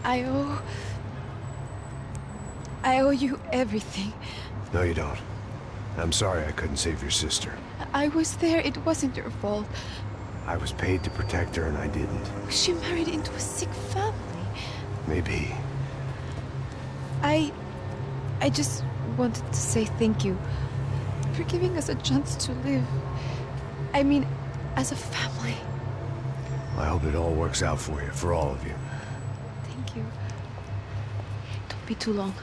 I owe you everything. No, you don't. I'm sorry I couldn't save your sister. I was there. It wasn't your fault. I was paid to protect her and I didn't. She married into a sick family. Maybe. I just wanted to say thank you for giving us a chance to live. I mean, as a family. I hope it all works out for you, for all of you. Thank you. Don't be too long.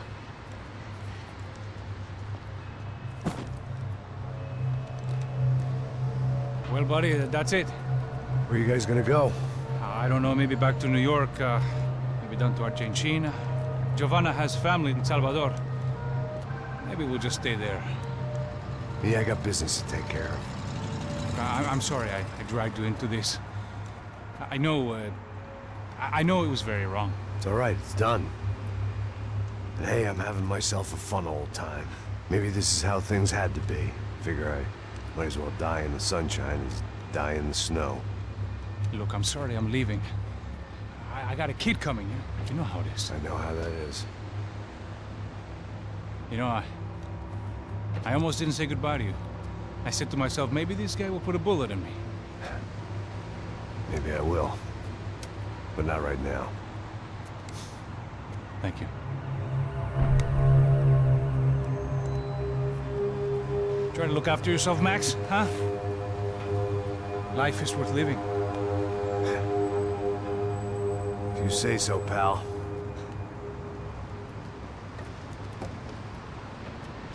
Well, buddy, that's it. Where are you guys gonna go? I don't know, maybe back to New York, maybe down to Argentina. Giovanna has family in Salvador. Maybe we'll just stay there. Me, I got business to take care of. I'm sorry I dragged you into this. I know it was very wrong. It's all right, it's done. And hey, I'm having myself a fun old time. Maybe this is how things had to be. Figure I might as well die in the sunshine as die in the snow. Look, I'm sorry I'm leaving. I got a kid coming. You know how it is. I know how that is. You know, I almost didn't say goodbye to you. I said to myself, maybe this guy will put a bullet in me. Maybe I will. But not right now. Thank you. Try to look after yourself, Max, huh? Life is worth living. If you say so, pal.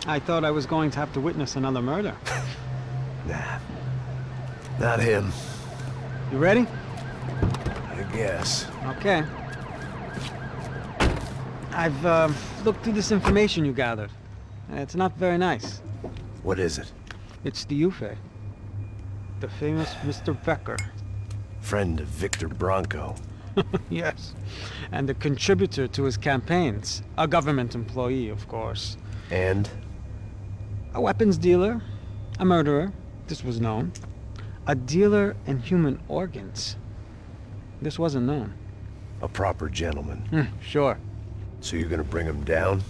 I thought I was going to have to witness another murder. Nah. Not him. You ready? I guess. Okay. I've looked through this information you gathered. It's not very nice. What is it? It's the UFE. The famous Mr. Becker. Friend of Victor Bronco. Yes. And a contributor to his campaigns. A government employee, of course. And? A weapons dealer. A murderer. This was known. A dealer in human organs. This wasn't known. A proper gentleman. Sure. So you're gonna bring him down?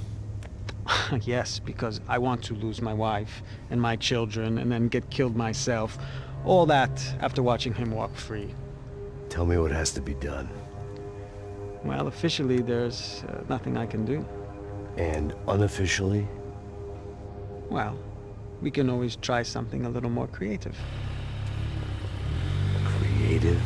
Yes, because I want to lose my wife and my children and then get killed myself. All that after watching him walk free. Tell me what has to be done. Well, officially, there's nothing I can do. And unofficially? Well, we can always try something a little more creative. Creative?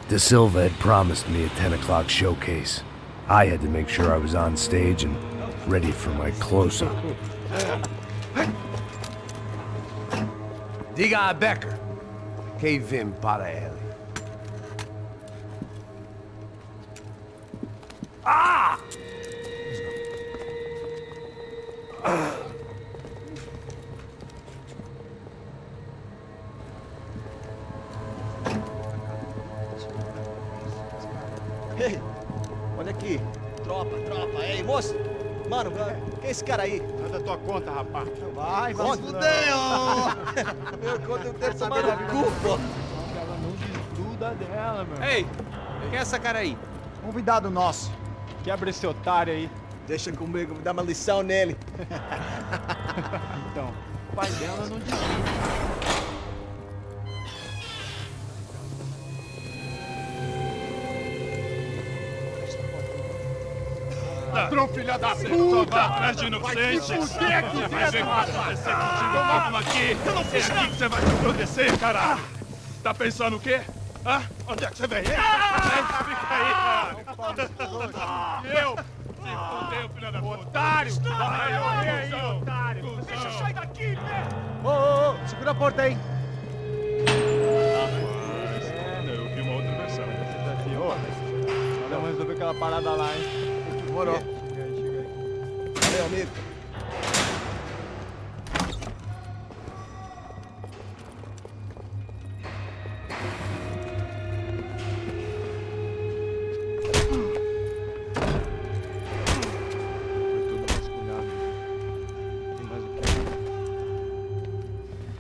De Silva had promised me a 10 o'clock showcase. I had to make sure I was on stage and ready for my close-up. Diga a Becker. Que vim para ele. Ah! Ei, olha aqui. Tropa. Ei, moço. Mano, quem é esse cara aí? Manda tua conta, rapaz. Vai fudeu! Meu conta não tem tomado cu, pô. Ela não desgruda dela, meu. Ei, quem é essa cara aí? Convidado nosso. Quebra esse otário aí. Deixa comigo, dá uma lição nele. Então, o pai dela não desgruda. Ladrão, filha da puta! Só vai atrás de inocentes! Vai se fuder aqui dentro, rapaz! Vamos aqui! Eu não fiz nada! Que você vai se proteger, caralho! Tá pensando o quê? Hã? Onde é que você vem? Fica aí, cara! Eu? Se fudeu, filha da puta! Otário! Vai, olha aí, otário! Deixa eu sair daqui, né? Ô, segura a porta aí! Eu vi uma outra versão. Vamos resolver aquela parada lá, hein? Demorou. Chega aí. Valeu, amigo.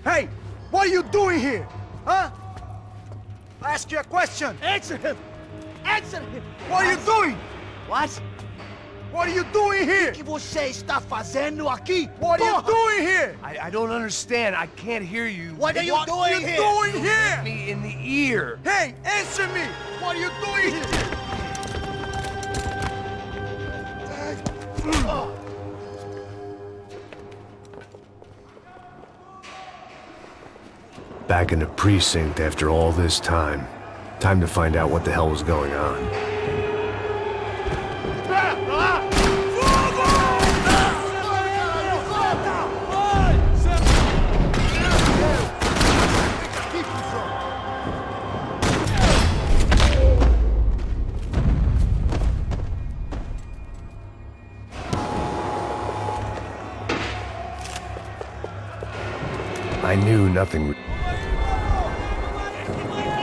Hey! What are you doing here? Huh? I ask you a question. Answer him. Answer him. What are you doing? What? What are you doing here? O que você está fazendo aqui? What are you doing here? I don't understand. I can't hear you. What are you doing here? Doing here? Me in the ear. Hey, answer me! What are you doing here? Back in the precinct after all this time. Time to find out what the hell was going on. I knew nothing.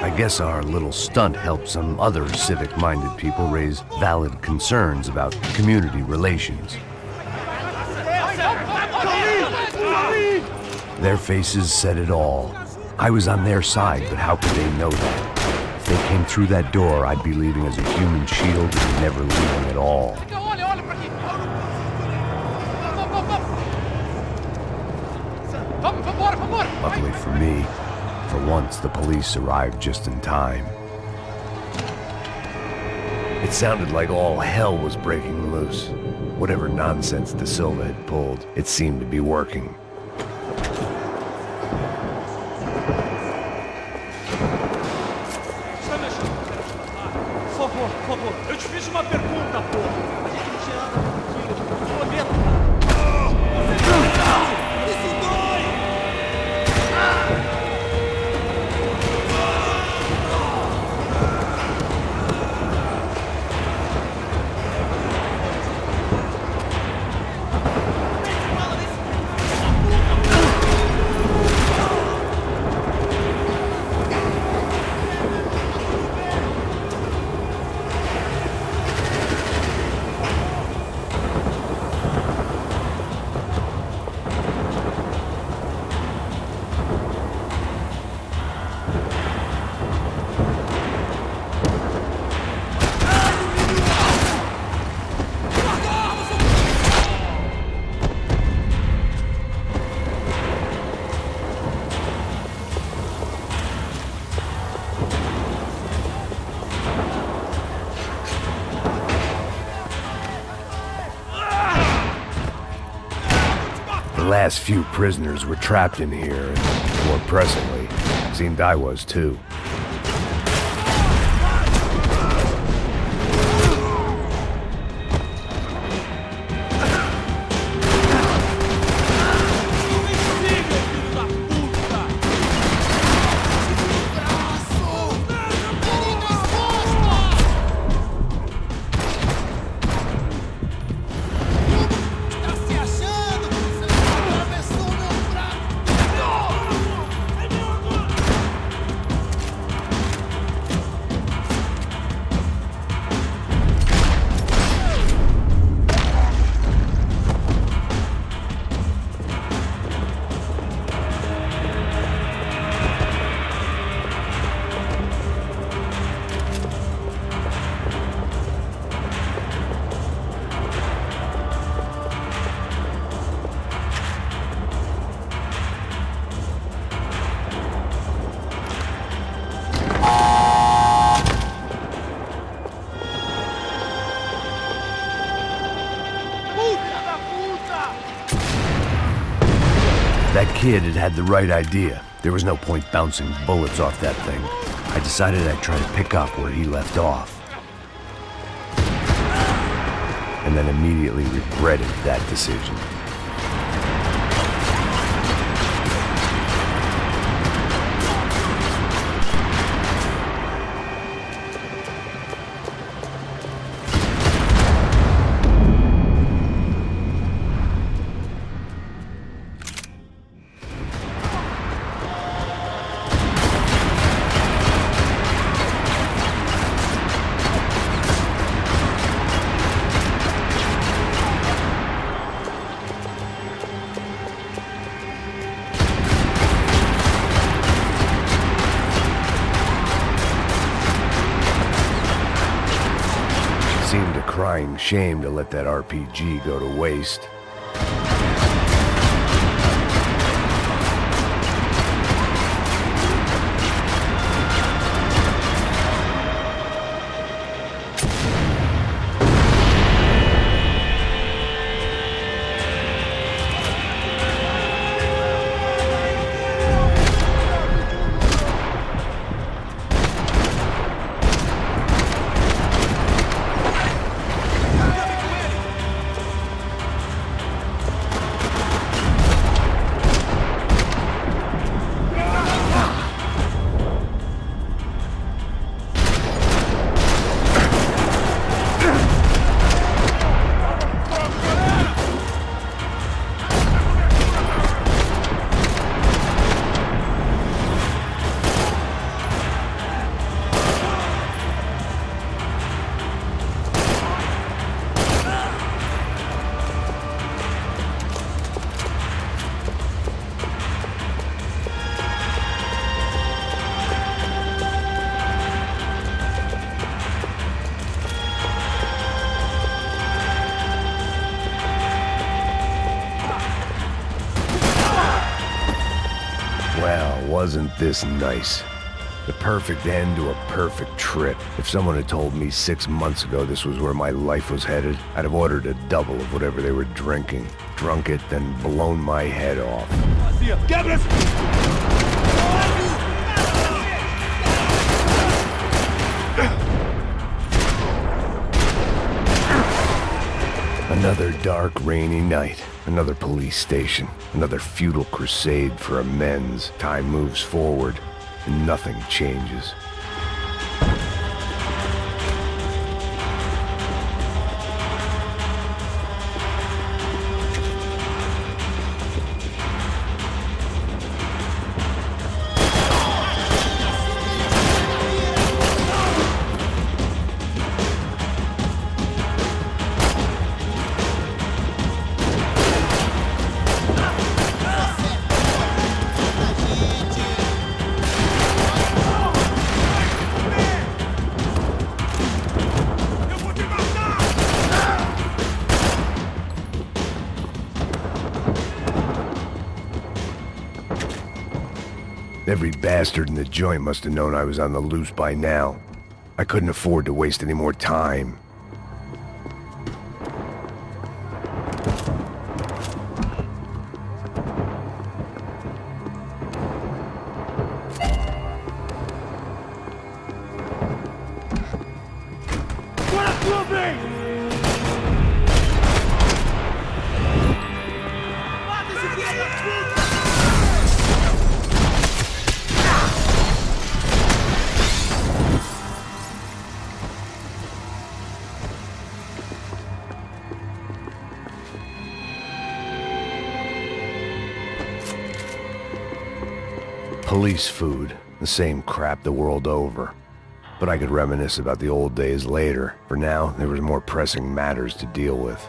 I guess our little stunt helped some other civic-minded people raise valid concerns about community relations. Their faces said it all. I was on their side, but how could they know that? If they came through that door, I'd be leaving as a human shield and never leaving at all. Luckily for me, for once the police arrived just in time. It sounded like all hell was breaking loose. Whatever nonsense De Silva had pulled, it seemed to be working. Por favor. Eu te fiz uma pergunta, pô. A gente te ama, filho. Prometo. Isso dói! The last few prisoners were trapped in here, and more pressingly, it seemed I was too. That kid had had the right idea. There was no point bouncing bullets off that thing. I decided I'd try to pick up where he left off. And then immediately regretted that decision. crying shame to let that RPG go to waste. Well, wasn't this nice? The perfect end to a perfect trip. If someone had told me 6 months ago this was where my life was headed, I'd have ordered a double of whatever they were drinking, drunk it, then blown my head off. Another dark, rainy night. Another police station. Another futile crusade for amends. Time moves forward, and nothing changes. Every bastard in the joint must have known I was on the loose by now. I couldn't afford to waste any more time. Police food, the same crap the world over. But I could reminisce about the old days later. For now, there was more pressing matters to deal with.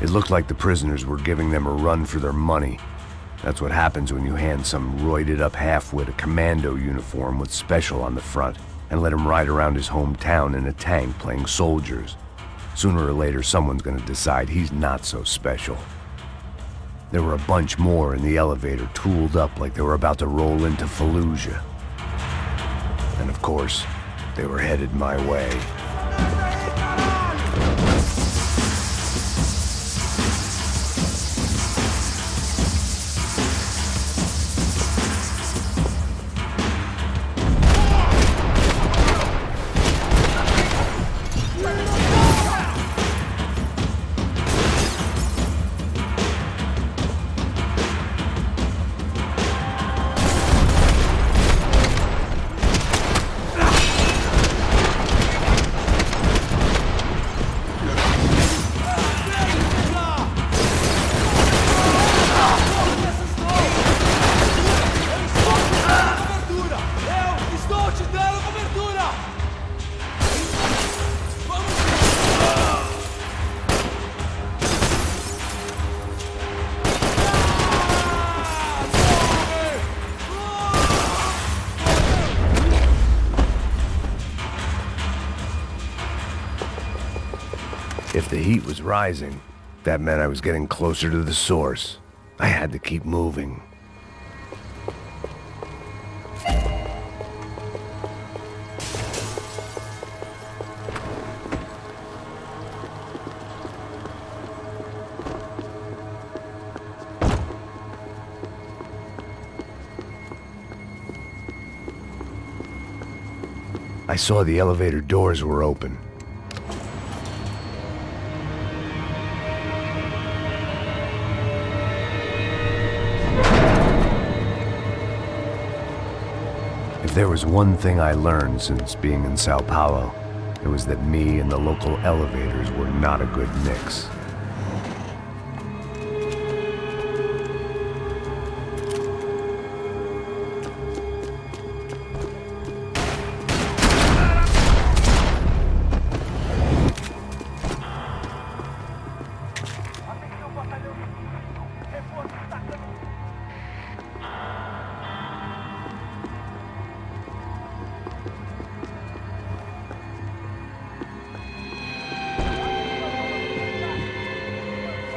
It looked like the prisoners were giving them a run for their money. That's what happens when you hand some roided-up halfwit a commando uniform with special on the front and let him ride around his hometown in a tank playing soldiers. Sooner or later, someone's gonna decide he's not so special. There were a bunch more in the elevator, tooled up like they were about to roll into Fallujah. And of course, they were headed my way. the heat was rising. That meant I was getting closer to the source. I had to keep moving. I saw the elevator doors were open. If there was one thing I learned since being in Sao Paulo, it was that me and the local elevators were not a good mix.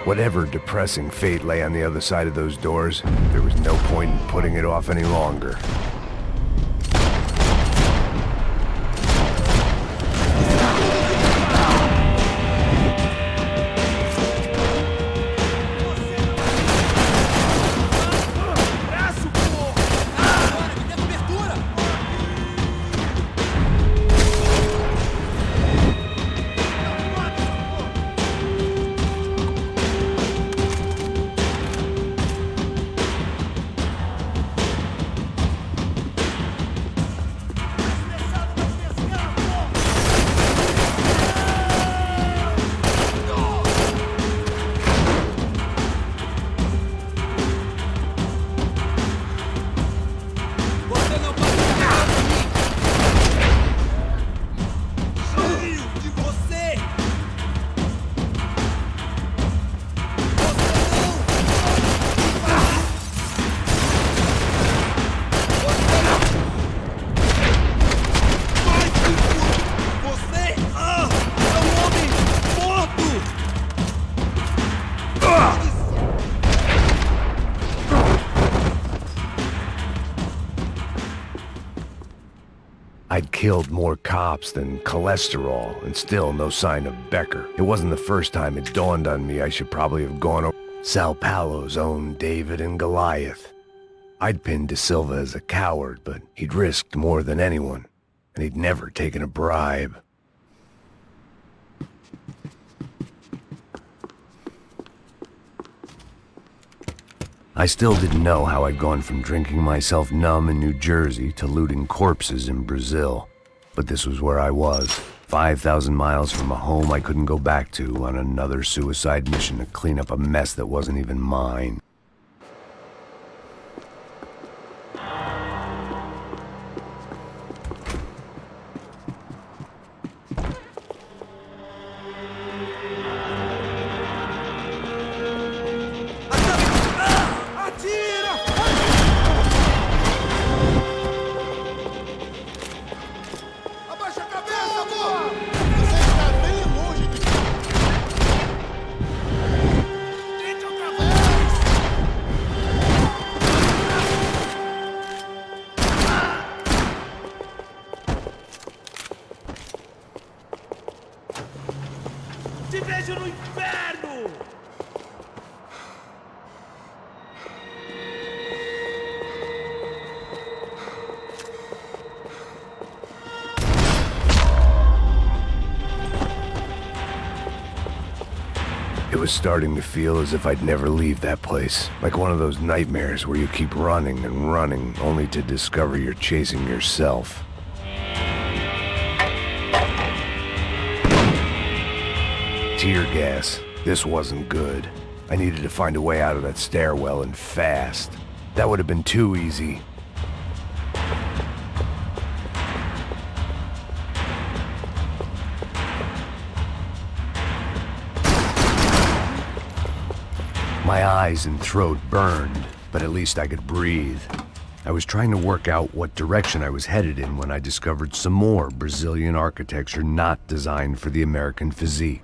Whatever depressing fate lay on the other side of those doors, there was no point in putting it off any longer. I'd killed more cops than cholesterol, and still no sign of Becker. It wasn't the first time it dawned on me I should probably have gone over Sao Paulo's own David and Goliath. I'd pinned De Silva as a coward, but he'd risked more than anyone, and he'd never taken a bribe. I still didn't know how I'd gone from drinking myself numb in New Jersey to looting corpses in Brazil. But this was where I was, 5,000 miles from a home I couldn't go back to, on another suicide mission to clean up a mess that wasn't even mine. Te vejo no inferno! It was starting to feel as if I'd never leave that place. Like one of those nightmares where you keep running and running, only to discover you're chasing yourself. Tear gas. This wasn't good. I needed to find a way out of that stairwell, and fast. That would have been too easy. My eyes and throat burned, but at least I could breathe. I was trying to work out what direction I was headed in when I discovered some more Brazilian architecture not designed for the American physique.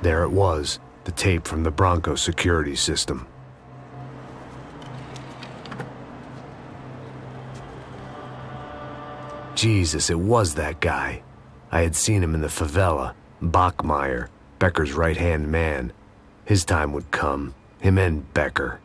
There it was, the tape from the Bronco security system. Jesus, it was that guy. I had seen him in the favela. Bachmeyer, Becker's right-hand man. His time would come. Him and Becker.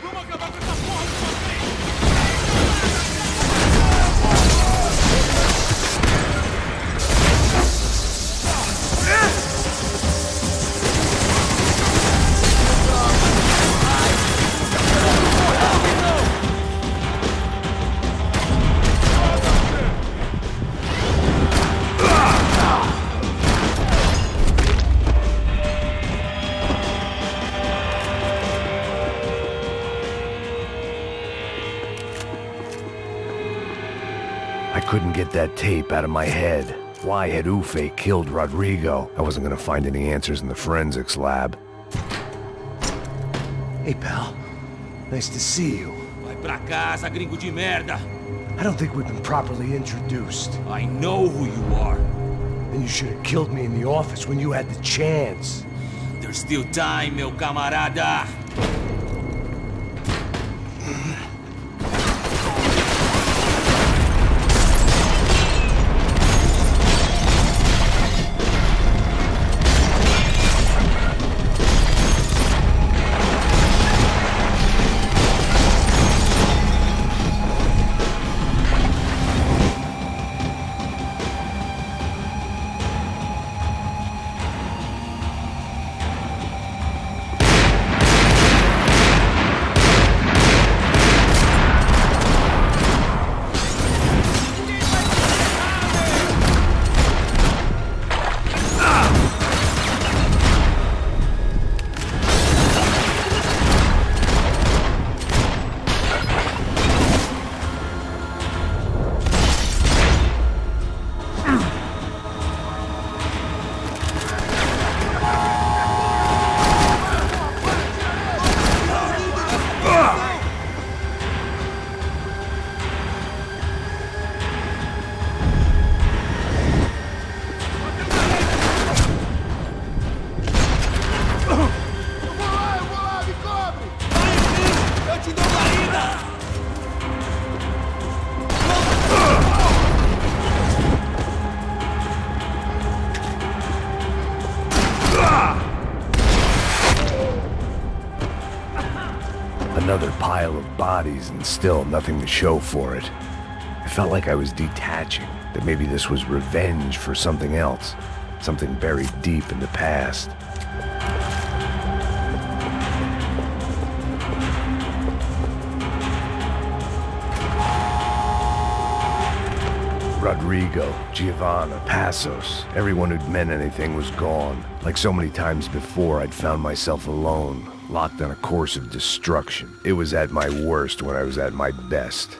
Vamos acabar com essa porra de uma vez! I couldn't get that tape out of my head. Why had Ufe killed Rodrigo? I wasn't gonna find any answers in the forensics lab. Hey, pal. Nice to see you. Vai pra casa, gringo de merda. I don't think we've been properly introduced. I know who you are. Then you should have killed me in the office when you had the chance. There's still time, meu camarada. Another pile of bodies and still nothing to show for it. I felt like I was detaching, that maybe this was revenge for something else, something buried deep in the past. Rodrigo, Giovanna, Passos, everyone who'd meant anything was gone. Like so many times before, I'd found myself alone, locked on a course of destruction. It was at my worst when I was at my best.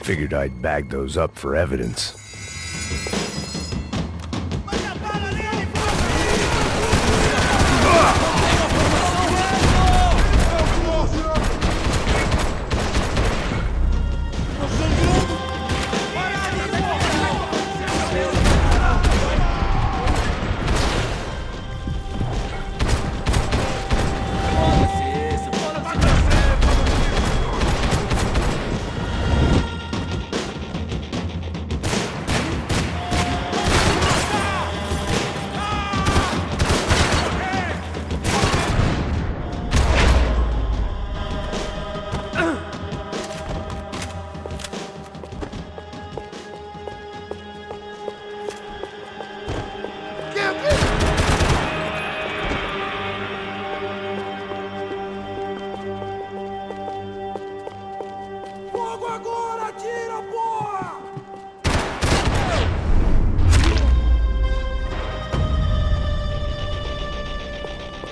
Figured I'd bag those up for evidence.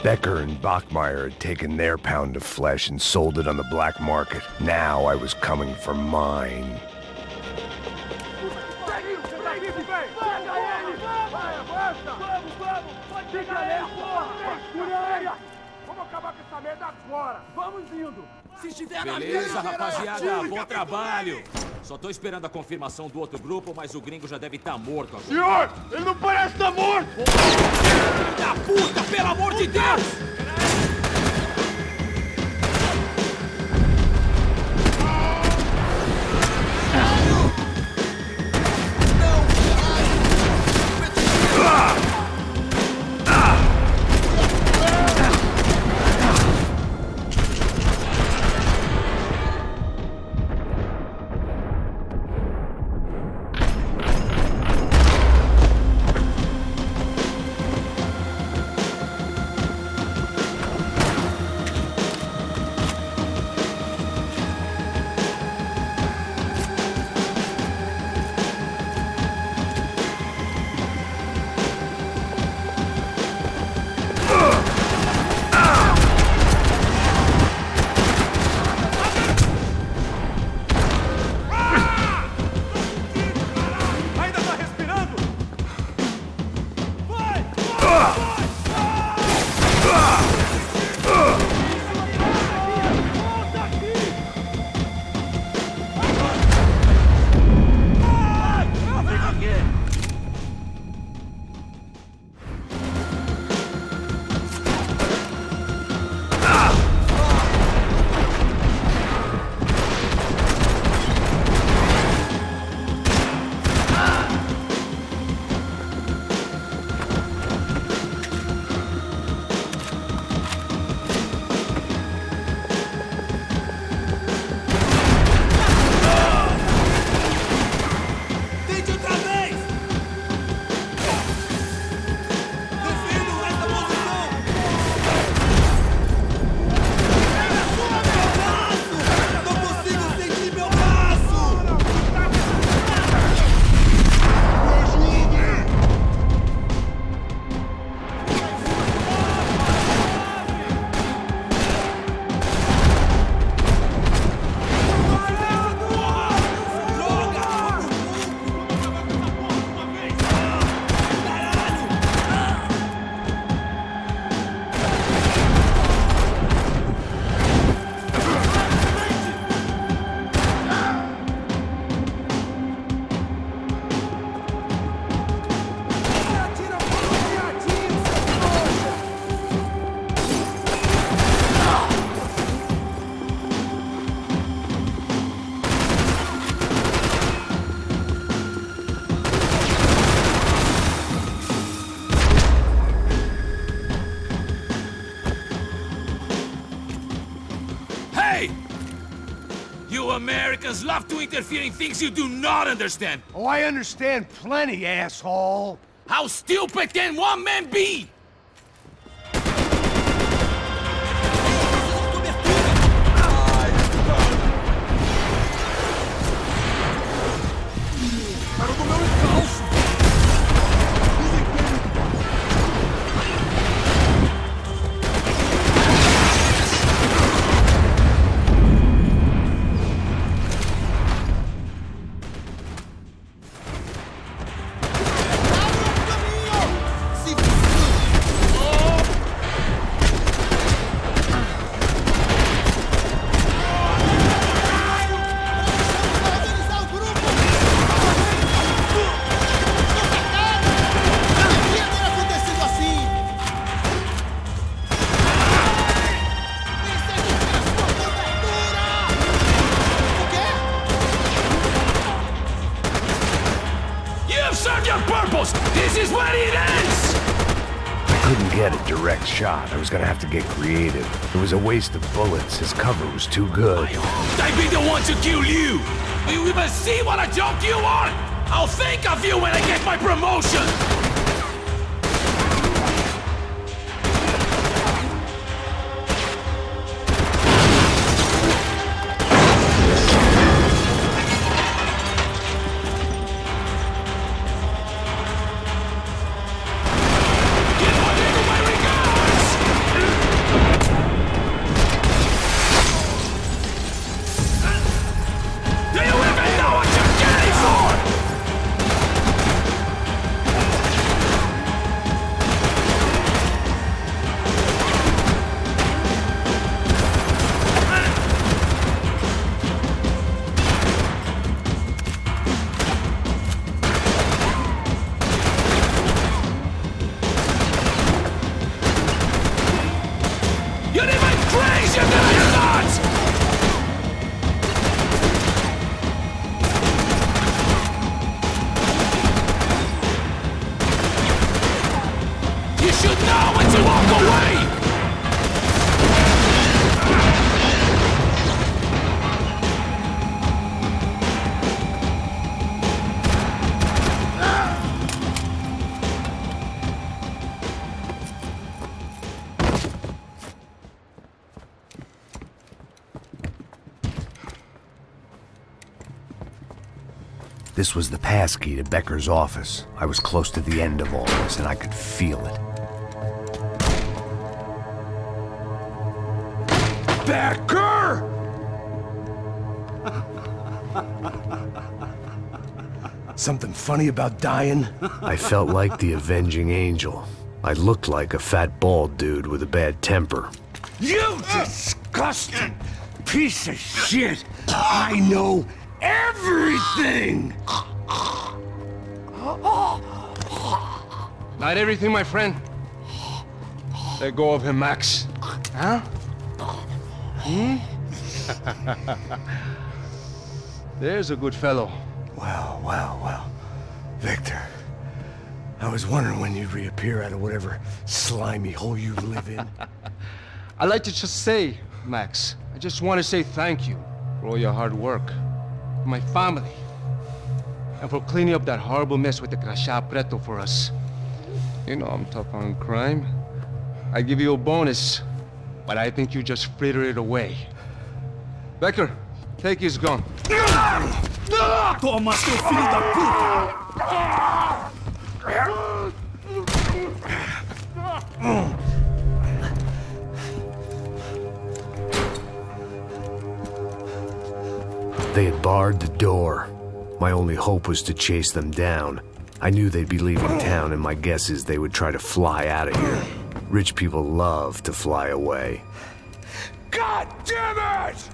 Becker and Bachmeyer had taken their pound of flesh and sold it on the black market. Now I was coming for mine. Beleza, rapaziada, bom trabalho. Só tô esperando a confirmação do outro grupo, mas o gringo já deve estar morto agora. Senhor, ele não parece estar morto! Filho da puta, pelo amor de Deus! You Americans love to interfere in things you do not understand. Oh, I understand plenty, asshole. How stupid can one man be? get a direct shot. I was gonna have to get creative. It was a waste of bullets. His cover was too good. I'd be the one to kill you! You even see what a joke you are? I'll think of you when I get my promotion! This was the passkey to Becker's office. I was close to the end of all this, and I could feel it. Becker! Something funny about dying? I felt like the avenging angel. I looked like a fat bald dude with a bad temper. You disgusting piece of shit! I know everything! Not everything, my friend. Let go of him, Max. Huh? There's a good fellow. Well. Victor, I was wondering when you'd reappear out of whatever slimy hole you live in. I'd like to just say, Max, I just want to say thank you for all your hard work, for my family, and for cleaning up that horrible mess with the Crachá Preto for us. You know I'm tough on crime. I give you a bonus, but I think you just fritter it away. Becker, take his gun. Toma, seu filho da puta! They had barred the door. My only hope was to chase them down. I knew they'd be leaving town, and my guess is they would try to fly out of here. Rich people love to fly away. God damn it!